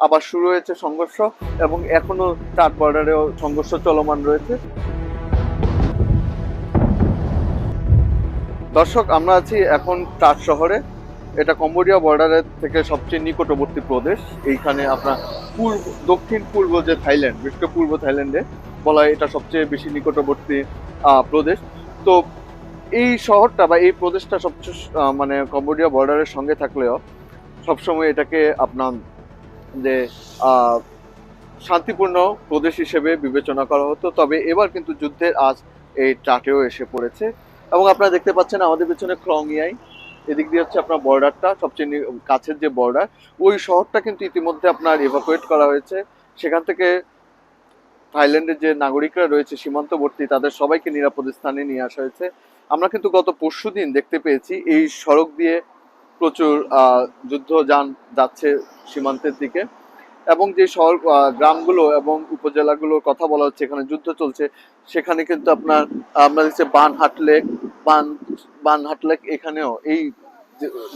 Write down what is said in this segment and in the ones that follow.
আবার শুরু হয়েছে সংঘর্ষ এবং এখনো ট্রাট বর্ডারেও সংঘর্ষ চলমান রয়েছে। দর্শক, আমরা আছি এখন ট্রাট শহরে। এটা কম্বোডিয়া বর্ডারের থেকে সবচেয়ে নিকটবর্তী প্রদেশ। এইখানে আপনার দক্ষিণ পূর্ব যে থাইল্যান্ড, বিশেষ করে পূর্ব থাইল্যান্ডে বলা হয় এটা সবচেয়ে বেশি নিকটবর্তী প্রদেশ। তো এই শহরটা বা এই প্রদেশটা সবচেয়ে মানে কম্বোডিয়া বর্ডারের সঙ্গে থাকলেও সবসময় এটাকে আপনার যে শান্তিপূর্ণ প্রদেশ হিসেবে বিবেচনা করা হতো। তবে এবার কিন্তু যুদ্ধের আজ এই ট্রাটেও এসে পড়েছে এবং আপনারা দেখতে পাচ্ছেন আমাদের পিছনে ক্লংয়াই, এদিক দিয়ে হচ্ছে আপনার বর্ডারটা, সবচেয়ে কাছের যে বর্ডার, ওই শহরটা কিন্তু ইতিমধ্যে আপনার ইভাকুয়েট করা হয়েছে। সেখান থেকে থাইল্যান্ডের যে নাগরিকরা রয়েছে সীমান্তবর্তী, তাদের সবাইকে নিরাপদ স্থানে নিয়ে আসা হয়েছে। আমরা কিন্তু গত পরশুদিন দেখতে পেয়েছি এই সড়ক দিয়ে প্রচুর যুদ্ধযান যাচ্ছে সীমান্তের দিকে, এবং যে শহর গ্রামগুলো এবং উপজেলাগুলোর কথা বলা হচ্ছে এখানে যুদ্ধ চলছে, সেখানে কিন্তু আপনার আমরা দেখছি বানহাটলেক এখানেও এই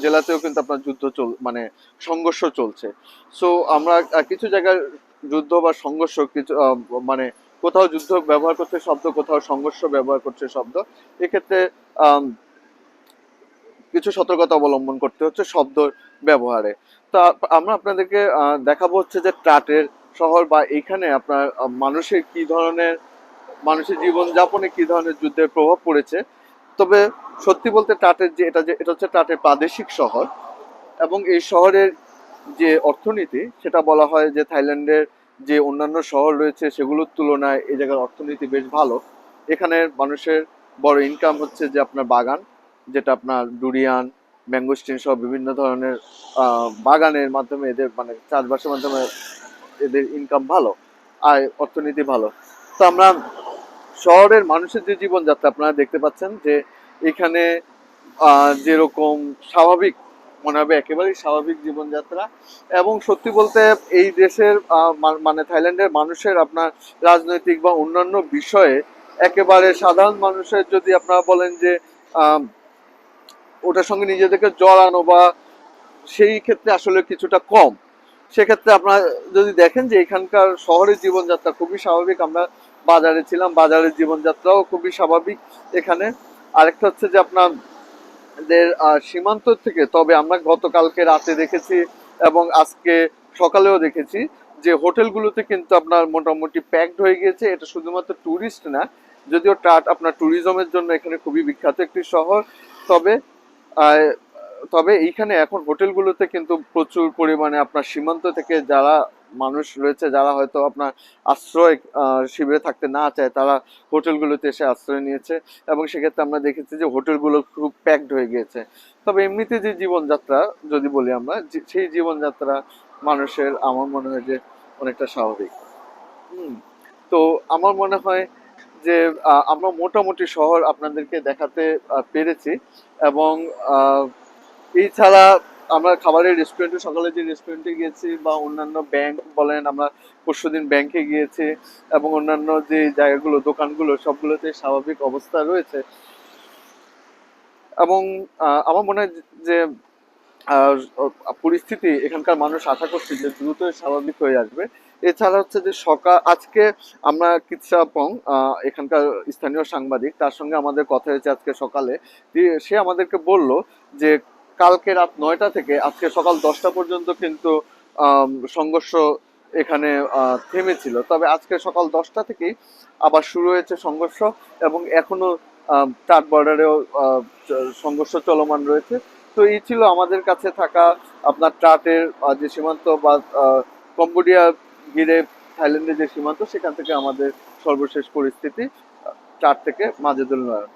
জেলাতেও কিন্তু আপনার মানে সংঘর্ষ চলছে। সো আমরা কিছু জায়গায় যুদ্ধ বা সংঘর্ষ কিছু মানে কোথাও যুদ্ধ ব্যবহার করছে শব্দ, কোথাও সংঘর্ষ ব্যবহার করছে শব্দ। এক্ষেত্রে কিছু সতর্কতা অবলম্বন করতে হচ্ছে শব্দ ব্যবহারে। তা আমরা আপনাদেরকে দেখাবো হচ্ছে যে ট্রাটের শহর বা এইখানে আপনার মানুষের কি ধরনের, মানুষের জীবনযাপনে কি ধরনের যুদ্ধের প্রভাব পড়েছে। তবে সত্যি বলতে ট্রাটের যে এটা হচ্ছে ট্রাটের প্রাদেশিক শহর, এবং এই শহরের যে অর্থনীতি সেটা বলা হয় যে থাইল্যান্ডের যে অন্যান্য শহর রয়েছে সেগুলোর তুলনায় এই জায়গার অর্থনীতি বেশ ভালো। এখানের মানুষের বড় ইনকাম হচ্ছে যে আপনার বাগান, যেটা আপনার ডুরিয়ান, ম্যাঙ্গোস্টিন সহ বিভিন্ন ধরনের বাগানের মাধ্যমে এদের মানে চাষবাসের মাধ্যমে এদের ইনকাম ভালো, আয় অর্থনীতি ভালো। তো আমরা শহরের মানুষের যে জীবনযাত্রা আপনারা দেখতে পাচ্ছেন যে এখানে যেরকম স্বাভাবিক মনে হবে, একেবারেই স্বাভাবিক জীবনযাত্রা। এবং সত্যি বলতে এই দেশের মানে থাইল্যান্ডের মানুষের আপনার রাজনৈতিক বা অন্যান্য বিষয়ে একেবারে সাধারণ মানুষের যদি আপনারা বলেন যে ওটার সঙ্গে নিজেদেরকে জড়ানো বা সেই ক্ষেত্রে আসলে কিছুটা কম। সেক্ষেত্রে আপনারা যদি দেখেন যে এখানকার শহরের জীবনযাত্রা খুবই স্বাভাবিক। আমরা বাজারে ছিলাম, বাজারের জীবনযাত্রাও খুবই স্বাভাবিক এখানে। আরেকটা হচ্ছে যে আপনাদের সীমান্ত থেকে, তবে আমরা গতকালকে রাতে দেখেছি এবং আজকে সকালেও দেখেছি যে হোটেলগুলোতে কিন্তু আপনার মোটামুটি প্যাকড হয়ে গিয়েছে। এটা শুধুমাত্র ট্যুরিস্ট না, যদিও ট্রাট আপনার ট্যুরিজমের জন্য এখানে খুবই বিখ্যাত একটি শহর। তবে তবে এইখানে এখন হোটেলগুলোতে কিন্তু প্রচুর পরিমাণে আপনার সীমান্ত থেকে যারা মানুষ রয়েছে, যারা হয়তো আপনার আশ্রয় শিবিরে থাকতে না চায়, তারা হোটেলগুলোতে এসে আশ্রয় নিয়েছে এবং সেক্ষেত্রে আমরা দেখেছি যে হোটেলগুলো খুব প্যাকড হয়ে গিয়েছে। তবে এমনিতে যে জীবনযাত্রা যদি বলি আমরা, সেই জীবনযাত্রা মানুষের আমার মনে হয় যে অনেকটা স্বাভাবিক। তো আমার মনে হয় যে আমরা মোটামুটি শহর আপনাদেরকে দেখাতে পেরেছি। এবং এছাড়া আমরা খাবারের রেস্টুরেন্টে, সকালে যে রেস্টুরেন্টে গিয়েছি বা অন্যান্য ব্যাংক বলেন, আমরা পরশুদিন ব্যাংকে গিয়েছি এবং অন্যান্য যে জায়গাগুলো, দোকানগুলো সবগুলোতে স্বাভাবিক অবস্থা রয়েছে। এবং আমার মনে হয় যে পরিস্থিতি এখানকার মানুষ আশা করছে যে দ্রুতই স্বাভাবিক হয়ে আসবে। এছাড়া হচ্ছে যে আজকে আমরা কিৎসাপং এখানকার স্থানীয় সাংবাদিক, তার সঙ্গে আমাদের কথা হয়েছে আজকে সকালে। সে আমাদেরকে বলল যে কালকে রাত 9টা থেকে আজকে সকাল 10টা পর্যন্ত কিন্তু সংঘর্ষ এখানে থেমেছিল। তবে আজকে সকাল 10টা থেকেই আবার শুরু হয়েছে সংঘর্ষ এবং এখনো ট্রাট বর্ডারেও সংঘর্ষ চলমান রয়েছে। তো এই ছিল আমাদের কাছে থাকা আপনার ট্রাটের যে সীমান্ত বা কম্বোডিয়া ঘিরে থাইল্যান্ডের যে সীমান্ত, সেখান থেকে আমাদের সর্বশেষ পরিস্থিতি ট্রাট থেকে মাজেদুল নয়ন।